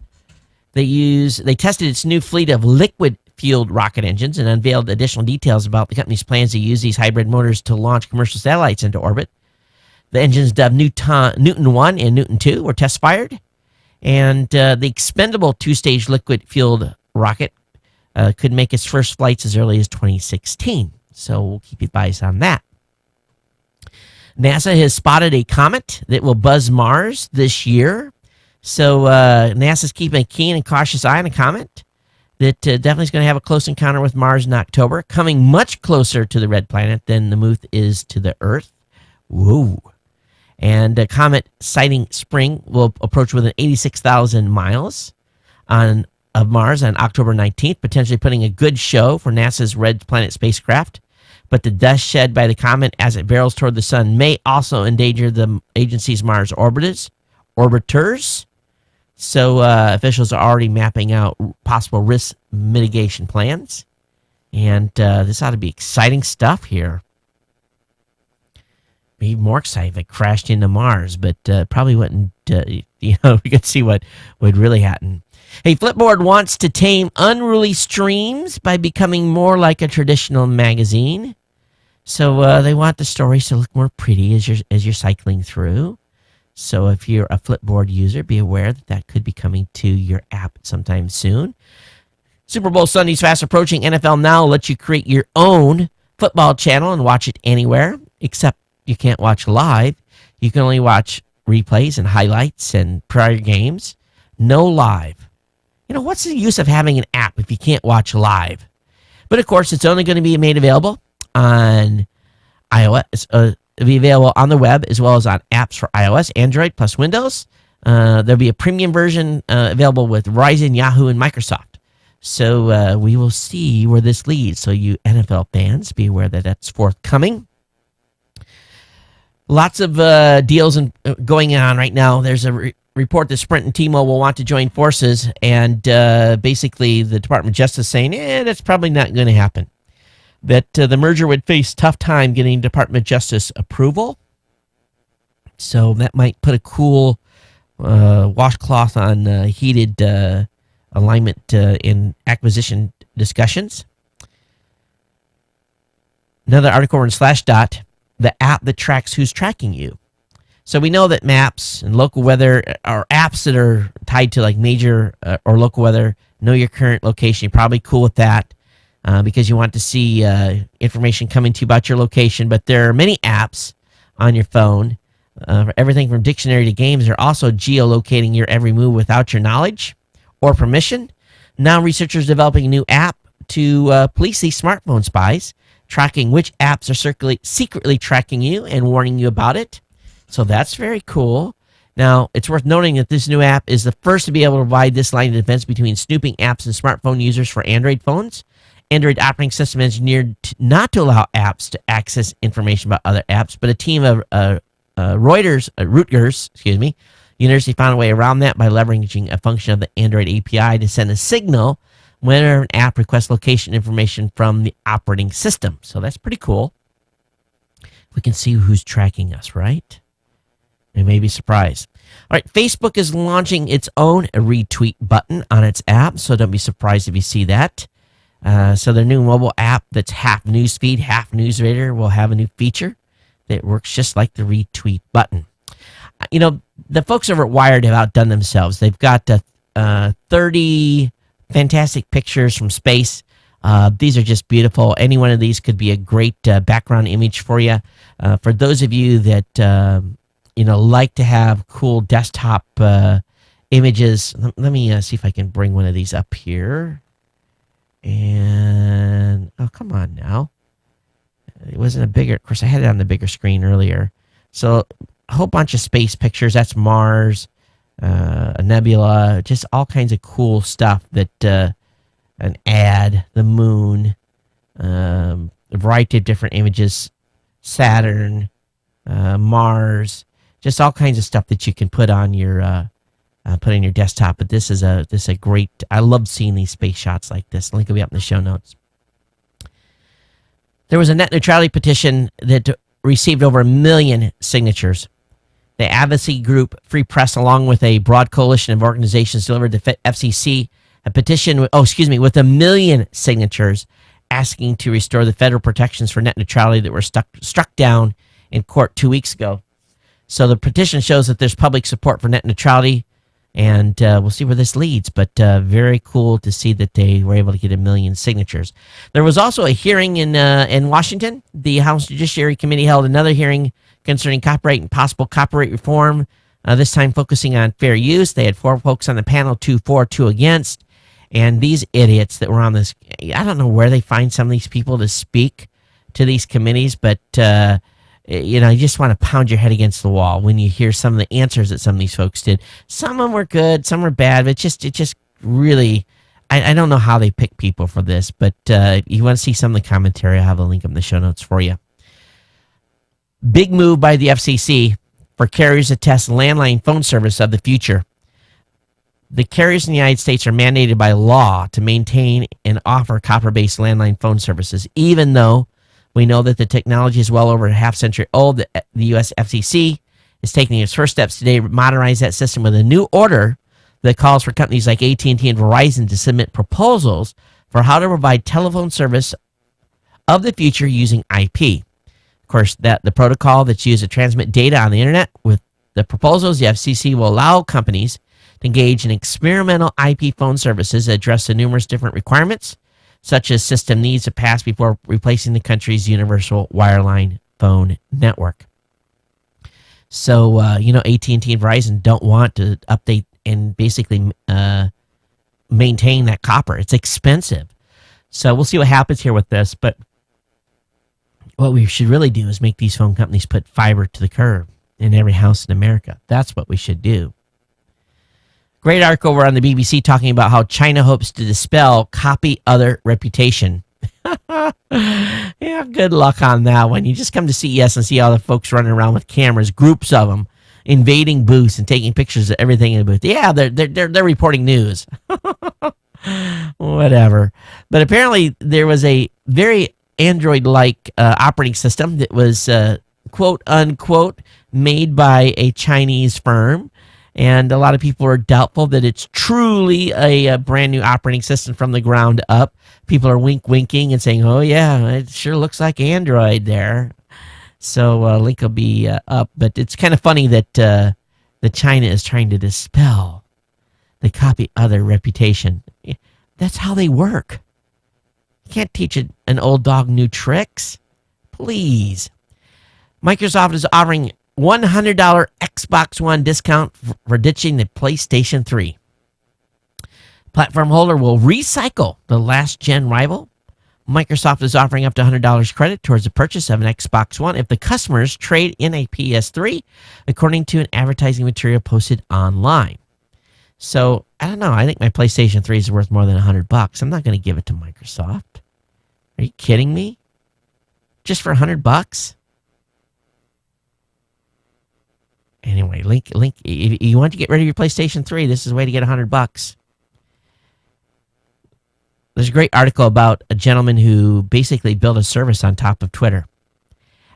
They tested its new fleet of liquid-fueled rocket engines and unveiled additional details about the company's plans to use these hybrid motors to launch commercial satellites into orbit. The engines dubbed Newton 1 and Newton 2 were test-fired, and the expendable two-stage liquid-fueled rocket could make its first flights as early as 2016. So we'll keep you advised on that. NASA has spotted a comet that will buzz Mars this year. So NASA's keeping a keen and cautious eye on a comet that definitely is going to have a close encounter with Mars in October, coming much closer to the red planet than the Moon is to the Earth. Whoa. And a comet sighting spring will approach within 86,000 miles of Mars on October 19th, potentially putting a good show for NASA's Red Planet spacecraft. But the dust shed by the comet as it barrels toward the sun may also endanger the agency's Mars orbiters. So officials are already mapping out possible risk mitigation plans. And this ought to be exciting stuff here. Be more exciting if it crashed into Mars, but probably wouldn't, we could see what would really happen. Hey, Flipboard wants to tame unruly streams by becoming more like a traditional magazine. So they want the stories to look more pretty as you're cycling through. So if you're a Flipboard user, be aware that could be coming to your app sometime soon. Super Bowl Sunday's fast approaching. NFL Now lets you create your own football channel and watch it anywhere, except you can't watch live. You can only watch replays and highlights and prior games. No live. What's the use of having an app if you can't watch live? But, of course, it's only going to be made available on iOS. It'll be available on the web as well as on apps for iOS, Android, plus Windows. There'll be a premium version available with Verizon, Yahoo, and Microsoft. So we will see where this leads. So you NFL fans, be aware that that's forthcoming. Lots of deals going on right now. There's a report that Sprint and T-Mobile will want to join forces, and basically the Department of Justice saying, that's probably not going to happen. That the merger would face tough time getting Department of Justice approval. So that might put a cool washcloth on heated alignment in acquisition discussions. Another article in Slashdot, the app that tracks who's tracking you. So we know that maps and local weather are apps that are tied to like major or local weather. Know your current location. You're probably cool with that because you want to see information coming to you about your location. But there are many apps on your phone. Everything from dictionary to games are also geolocating your every move without your knowledge or permission. Now researchers are developing a new app to police these smartphone spies, tracking which apps are secretly tracking you and warning you about it. So that's very cool. Now, it's worth noting that this new app is the first to be able to provide this line of defense between snooping apps and smartphone users for Android phones. Android operating system engineered not to allow apps to access information about other apps, but a team of Rutgers University found a way around that by leveraging a function of the Android API to send a signal whenever an app requests location information from the operating system. So that's pretty cool. We can see who's tracking us, right? You may be surprised. All right, Facebook is launching its own retweet button on its app, so don't be surprised if you see that. So their new mobile app that's half newsfeed, half newsreader will have a new feature that works just like the retweet button. You know, the folks over at Wired have outdone themselves. They've got 30 fantastic pictures from space. These are just beautiful. Any one of these could be a great background image for you. For those of you that like to have cool desktop images, let me see if I can bring one of these up here. And oh, come on now. It wasn't a bigger. Of course, I had it on the bigger screen earlier. So a whole bunch of space pictures. That's Mars, a nebula, just all kinds of cool stuff that an ad, the moon, a variety of different images, Saturn, Mars, just all kinds of stuff that you can put on your desktop. But this is a great. I love seeing these space shots like this. The link will be up in the show notes. There was a net neutrality petition that received over 1 million signatures. The advocacy group Free Press, along with a broad coalition of organizations, delivered to FCC a petition, with 1 million signatures asking to restore the federal protections for net neutrality that were struck down in court 2 weeks ago. So the petition shows that there's public support for net neutrality, and we'll see where this leads. But very cool to see that they were able to get 1 million signatures. There was also a hearing in Washington. The House Judiciary Committee held another hearing concerning copyright and possible copyright reform, this time focusing on fair use. They had 4 folks on the panel, 2 for, 2 against. And these idiots that were on this, I don't know where they find some of these people to speak to these committees, but, you just want to pound your head against the wall when you hear some of the answers that some of these folks did. Some of them were good, some were bad, but it just really, I don't know how they pick people for this, but you want to see some of the commentary, I'll have a link in the show notes for you. Big move by the FCC for carriers to test landline phone service of the future. The carriers in the United States are mandated by law to maintain and offer copper-based landline phone services, even though we know that the technology is well over a half-century old. The U.S. FCC is taking its first steps today to modernize that system with a new order that calls for companies like AT&T and Verizon to submit proposals for how to provide telephone service of the future using IP. Of course, the protocol that's used to transmit data on the internet. With the proposals, the FCC will allow companies to engage in experimental IP phone services that address the numerous different requirements, such as system needs to pass before replacing the country's universal wireline phone network. So, AT&T and Verizon don't want to update and basically maintain that copper. It's expensive. So we'll see what happens here with this. But what we should really do is make these phone companies put fiber to the curb in every house in America. That's what we should do. Great article over on the BBC talking about how China hopes to dispel copy other reputation. Yeah, good luck on that one. You just come to CES and see all the folks running around with cameras, groups of them, invading booths and taking pictures of everything in the booth. Yeah, they're reporting news. Whatever. But apparently there was a very Android-like operating system that was quote unquote made by a Chinese firm. And a lot of people are doubtful that it's truly a brand new operating system from the ground up. People are winking and saying, oh, yeah, it sure looks like Android there. So link will be up. But it's kind of funny that China is trying to dispel the copy other reputation. That's how they work. You can't teach an old dog new tricks. Please. Microsoft is offering $100 Xbox One discount for ditching the PlayStation 3. Platform holder will recycle the last-gen rival. Microsoft is offering up to $100 credit towards the purchase of an Xbox One if the customers trade in a PS3, according to an advertising material posted online. So, I don't know. I think my PlayStation 3 is worth more than $100. I'm not going to give it to Microsoft. Are you kidding me? Just for $100? Anyway, link. If you want to get rid of your PlayStation 3, this is the way to get $100. There's a great article about a gentleman who basically built a service on top of Twitter.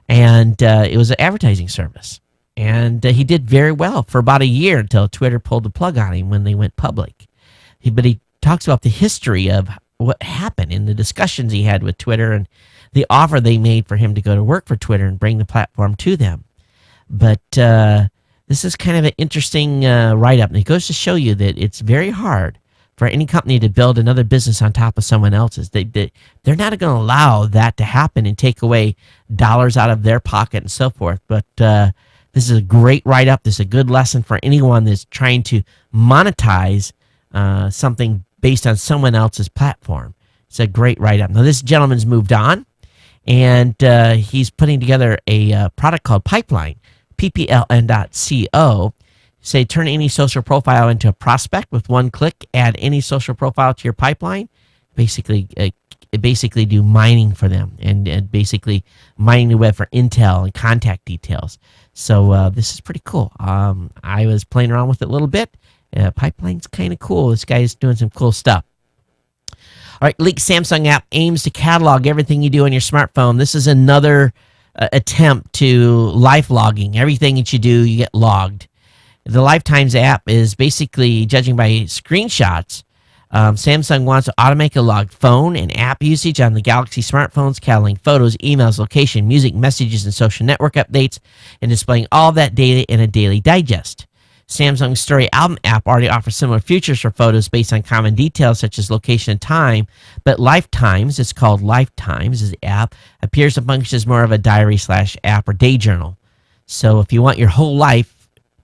And it was an advertising service. And he did very well for about a year until Twitter pulled the plug on him when they went public. But he talks about the history of what happened in the discussions he had with Twitter and the offer they made for him to go to work for Twitter and bring the platform to them. But this is kind of an interesting write-up. And it goes to show you that it's very hard for any company to build another business on top of someone else's. They're not going to allow that to happen and take away dollars out of their pocket and so forth. But this is a great write-up. This is a good lesson for anyone that's trying to monetize something based on someone else's platform. It's a great write-up. Now, this gentleman's moved on, and he's putting together a product called Pipeline, ppln.co. Say, turn any social profile into a prospect with one click. Add any social profile to your pipeline. Basically do mining for them and basically mining the web for intel and contact details. So this is pretty cool. I was playing around with it a little bit. Pipeline's kind of cool. This guy's doing some cool stuff. All right, leaked Samsung app aims to catalog everything you do on your smartphone. This is another attempt to life logging. Everything that you do, you get logged. The Lifetimes app is basically, judging by screenshots, Samsung wants to automatically log phone and app usage on the Galaxy smartphones, cataloging photos, emails, location, music, messages, and social network updates, and displaying all of that data in a daily digest. Samsung's Story Album app already offers similar features for photos based on common details such as location and time, but Lifetimes, it's called Lifetimes, is the app, appears to function as more of a diary/app or day journal. So if you want your whole life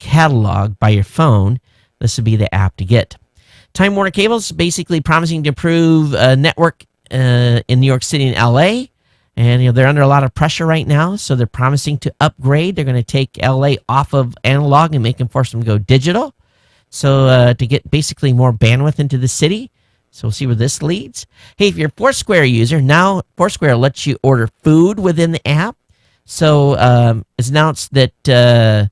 catalog by your phone, this would be the app to get. Time Warner Cable's basically promising to improve network in New York City and LA, and they're under a lot of pressure right now, so they're promising to upgrade. They're going to take LA off of analog and force them to go digital, so to get basically more bandwidth into the city. So we'll see where this leads. Hey, if you're a Foursquare user, now Foursquare lets you order food within the app. So it's announced that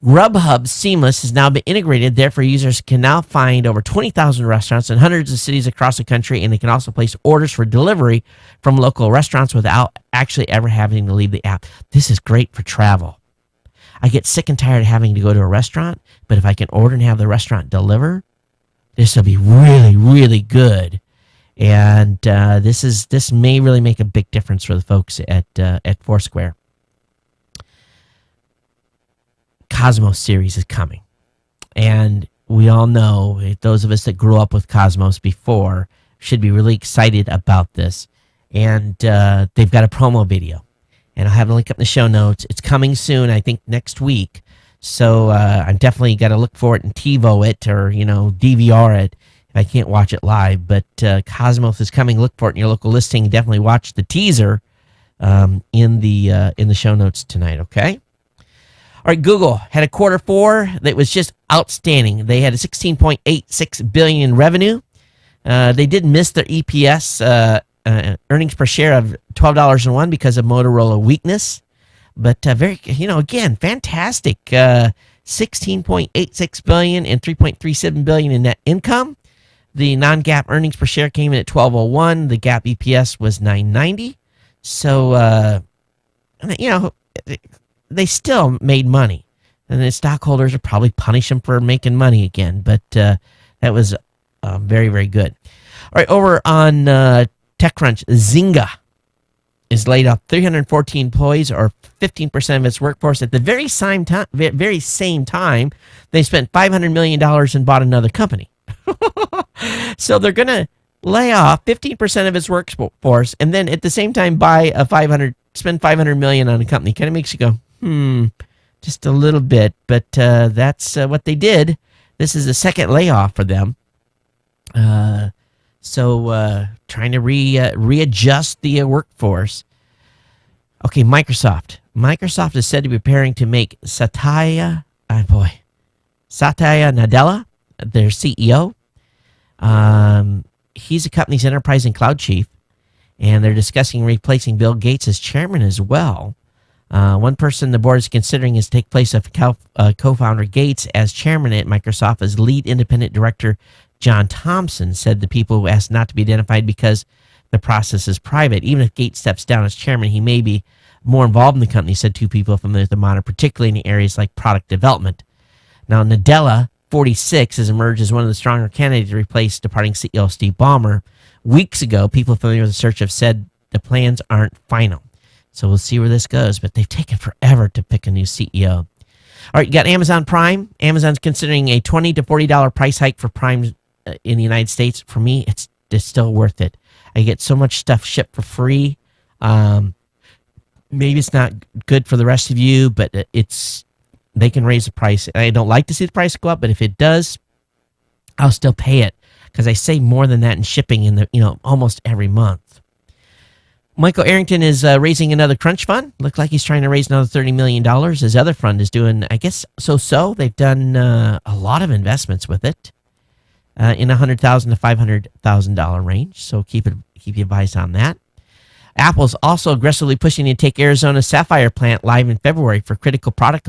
Grubhub Seamless has now been integrated. Therefore, users can now find over 20,000 restaurants in hundreds of cities across the country, and they can also place orders for delivery from local restaurants without actually ever having to leave the app. This is great for travel. I get sick and tired of having to go to a restaurant, but if I can order and have the restaurant deliver, this will be really, really good. And this may really make a big difference for the folks at Foursquare. Cosmos series is coming, and we all know, those of us that grew up with Cosmos before should be really excited about this. And they've got a promo video, and I'll have a link up in the show notes. It's coming soon, I think next week, so I'm definitely got to look for it and TiVo it, or DVR it if I can't watch it live. But Cosmos is coming. Look for it in your local listing. Definitely watch the teaser in the show notes tonight. Okay. All right, Google had a quarter four that was just outstanding. They had a $16.86 billion in revenue. They did miss their EPS, earnings per share of $12.01 because of Motorola weakness. But again, fantastic. $16.86 billion and $3.37 billion in net income. The non-GAAP earnings per share came in at $12.01. The GAAP EPS was $9.90. So, they still made money. and the stockholders will probably punish him for making money again. But that was very, very good. All right, over on TechCrunch, Zynga is laid off 314 employees, or 15% of its workforce. At the very same time, they spent $500 million and bought another company. So they're going to lay off 15% of its workforce, and then at the same time spend $500 million on a company. Kind of makes you go, just a little bit. But that's what they did. This is the second layoff for them. So trying to readjust the workforce. Okay, Microsoft. Microsoft is said to be preparing to make Satya Nadella their CEO. He's the company's enterprise and cloud chief, and they're discussing replacing Bill Gates as chairman as well. One person the board is considering is to take place of co-founder Gates as chairman at Microsoft. As lead independent director John Thompson said the people who asked not to be identified because the process is private. Even if Gates steps down as chairman, he may be more involved in the company, said two people familiar with the matter, particularly in areas like product development. Now, Nadella, 46, has emerged as one of the stronger candidates to replace departing CEO Steve Ballmer. Weeks ago, people familiar with the search have said the plans aren't final. So we'll see where this goes, but they've taken forever to pick a new CEO. All right, you got Amazon Prime. Amazon's considering a $20 to $40 price hike for Prime in the United States. For me, it's still worth it. I get so much stuff shipped for free. Maybe it's not good for the rest of you, but they can raise the price. I don't like to see the price go up, but if it does, I'll still pay it because I save more than that in shipping in almost every month. Michael Arrington is raising another crunch fund. Looks like he's trying to raise another $30 million. His other fund is doing, I guess, so. They've done a lot of investments with it in $100,000 to $500,000 range. So keep you advised on that. Apple's also aggressively pushing to take Arizona's Sapphire plant live in February for critical product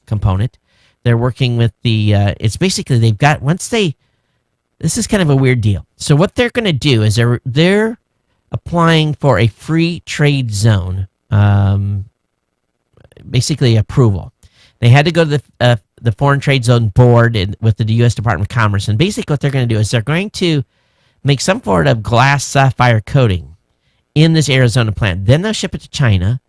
component. They're working with it's basically they've got, this is kind of a weird deal. So what they're going to do is they're applying for a free trade zone, basically approval. They had to go to the Foreign Trade Zone Board with the U.S. Department of Commerce. And basically what they're going to do is they're going to make some sort of glass sapphire coating in this Arizona plant. Then they'll ship it to China.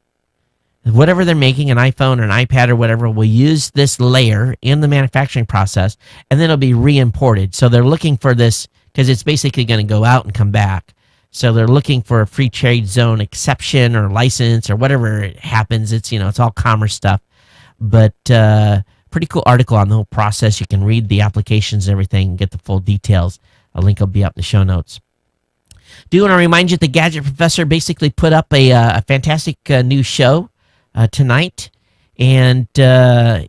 Whatever they're making, an iPhone or an iPad or whatever, will use this layer in the manufacturing process, and then it'll be re-imported. So they're looking for this because it's basically going to go out and come back. So they're looking for a free trade zone exception or license or whatever happens. It's all commerce stuff. But pretty cool article on the whole process. You can read the applications and everything and get the full details. A link will be up in the show notes. Do want to remind you that the Gadget Professor basically put up a fantastic new show tonight, and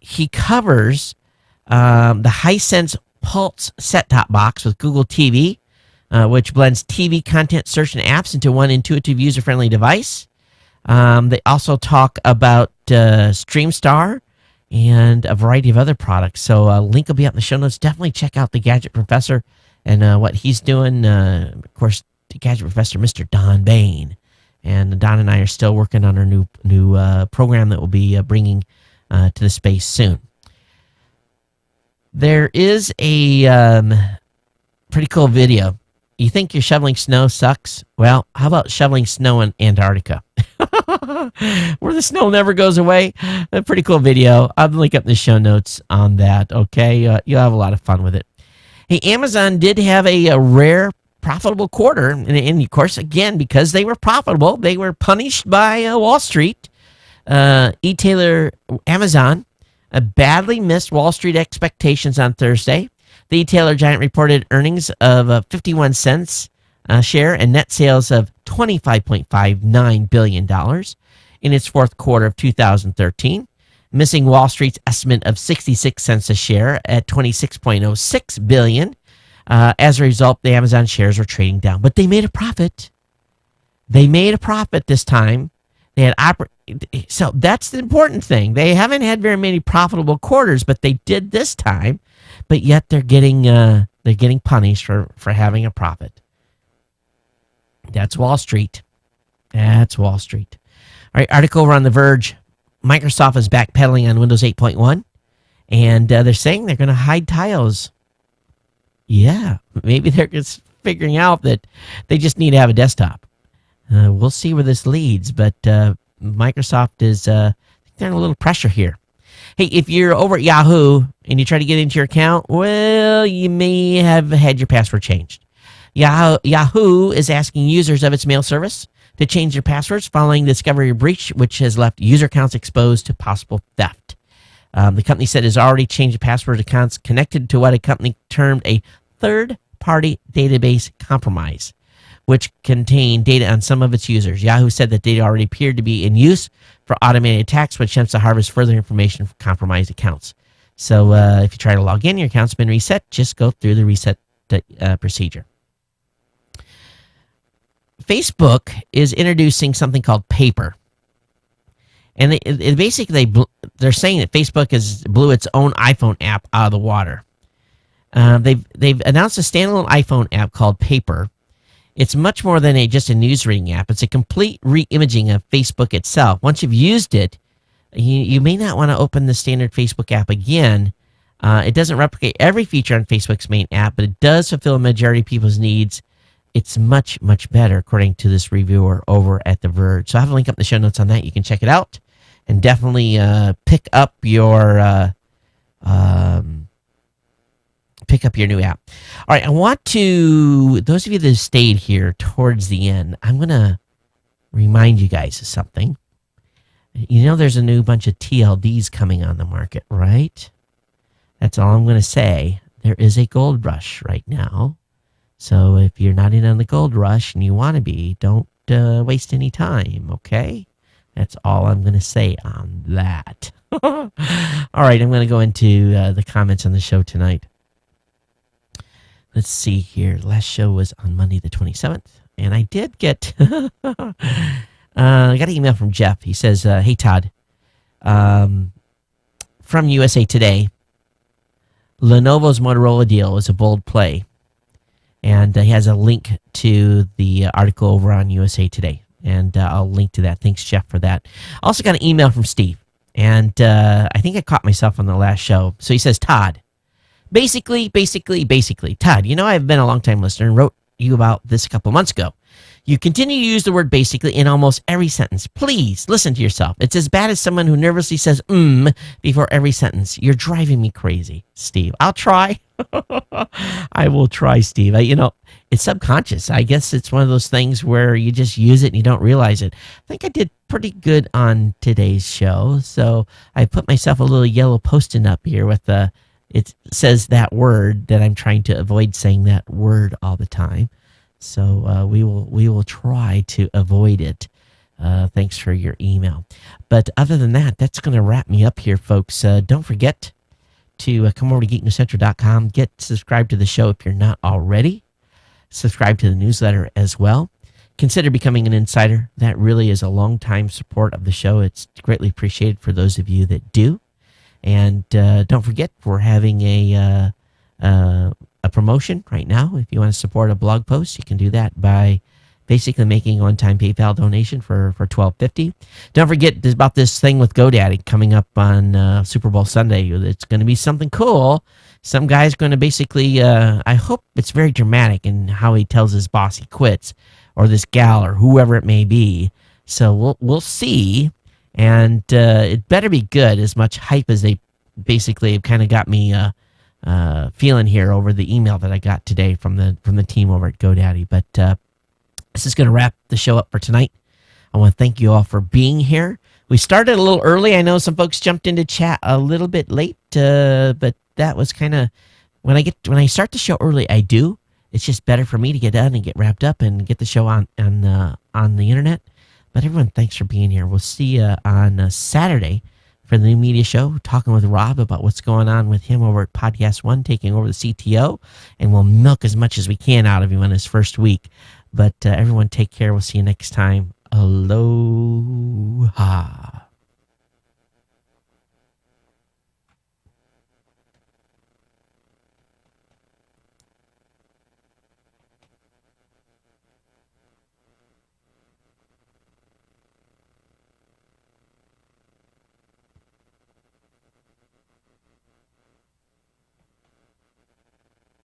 he covers the Hisense Pulse set-top box with Google TV, which blends TV content, search, and apps into one intuitive, user-friendly device. They also talk about StreamStar and a variety of other products. So a link will be up in the show notes. Definitely check out the Gadget Professor and what he's doing. Of course, the Gadget Professor, Mr. Don Bain. And Don and I are still working on our new program that we'll be bringing to the space soon. There is a pretty cool video. You think your shoveling snow sucks? Well, how about shoveling snow in Antarctica? Where the snow never goes away. A pretty cool video. I'll link up in the show notes on that, okay? You'll have a lot of fun with it. Hey, Amazon did have a rare profitable quarter, and of course, again, because they were profitable, they were punished by Wall Street. E-tailer Amazon badly missed Wall Street expectations on Thursday. The e-tailer giant reported earnings of 51 cents a share and net sales of $25.59 billion in its fourth quarter of 2013, missing Wall Street's estimate of 66 cents a share at $26.06 billion. As a result, the Amazon shares were trading down, but they made a profit. They made a profit this time. They had so that's the important thing. They haven't had very many profitable quarters, but they did this time. But yet they're getting punished for having a profit. That's Wall Street. That's Wall Street. All right, article over on The Verge. Microsoft is backpedaling on Windows 8.1. And they're saying they're going to hide tiles. Yeah, maybe they're just figuring out that they just need to have a desktop. We'll see where this leads, but Microsoft is they're under a little pressure here. Hey, if you're over at Yahoo and you try to get into your account, well, you may have had your password changed. Yahoo is asking users of its mail service to change their passwords following the discovery breach, which has left user accounts exposed to possible theft. The company said it has already changed the password accounts connected to what a company termed a third-party database compromise, which contained data on some of its users. Yahoo said that data already appeared to be in use for automated attacks, which attempts to harvest further information from compromised accounts. So if you try to log in, your account's been reset, just go through the reset procedure. Facebook is introducing something called Paper. And they're saying that Facebook blew its own iPhone app out of the water. They've announced a standalone iPhone app called Paper. It's much more than just a news reading app. It's a complete re-imaging of Facebook itself. Once you've used it, you may not want to open the standard Facebook app again. It doesn't replicate every feature on Facebook's main app, but it does fulfill a majority of people's needs. It's much, much better, according to this reviewer over at The Verge. So I have a link up in the show notes on that. You can check it out and definitely pick up your new app. All right, I want to, those of you that stayed here towards the end, I'm going to remind you guys of something. You know there's a new bunch of TLDs coming on the market, right? That's all I'm going to say. There is a gold rush right now. So if you're not in on the gold rush and you want to be, don't waste any time, okay? That's all I'm going to say on that. All right, I'm going to go into the comments on the show tonight. Let's see here. Last show was on Monday the 27th, and I did get I got an email from Jeff. He says, hey, Todd, from USA Today, Lenovo's Motorola deal is a bold play. And he has a link to the article over on USA Today. And I'll link to that. Thanks, Jeff, for that. I also got an email from Steve. And I think I caught myself on the last show. So he says, Todd, basically, Todd, you know I've been a long-time listener and wrote you about this a couple months ago. You continue to use the word basically in almost every sentence. Please listen to yourself. It's as bad as someone who nervously says before every sentence. You're driving me crazy, Steve. I'll try. I will try, Steve. It's subconscious. I guess it's one of those things where you just use it and you don't realize it. I think I did pretty good on today's show. So I put myself a little yellow post-it up here with it says that word that I'm trying to avoid saying that word all the time. So we will try to avoid it. Thanks for your email. But other than that, that's going to wrap me up here, folks. Don't forget to come over to geeknewscentral.com. Get subscribed to the show if you're not already. Subscribe to the newsletter as well. Consider becoming an insider. That really is a long-time support of the show. It's greatly appreciated for those of you that do. And don't forget, we're having a promotion right now. If you want to support a blog post, you can do that by basically making a one-time PayPal donation for $12.50. Don't forget about this thing with GoDaddy coming up on Super Bowl Sunday. It's going to be something cool. Some guy's going to basically, I hope it's very dramatic in how he tells his boss he quits, or this gal, or whoever it may be. So we'll see, and it better be good. As much hype as they basically have kind of got me feeling here over the email that I got today from the team over at GoDaddy. But this is going to wrap the show up for tonight. I want to thank you all for being here. We started a little early. I know some folks jumped into chat a little bit late, but that was kind of when I start the show early. I do. It's just better for me to get done and get wrapped up and get the show on the internet. But everyone, thanks for being here. We'll see you on Saturday for the new media show, talking with Rob about what's going on with him over at Podcast One, taking over the CTO, and we'll milk as much as we can out of him on his first week. But everyone, take care. We'll see you next time. Aloha.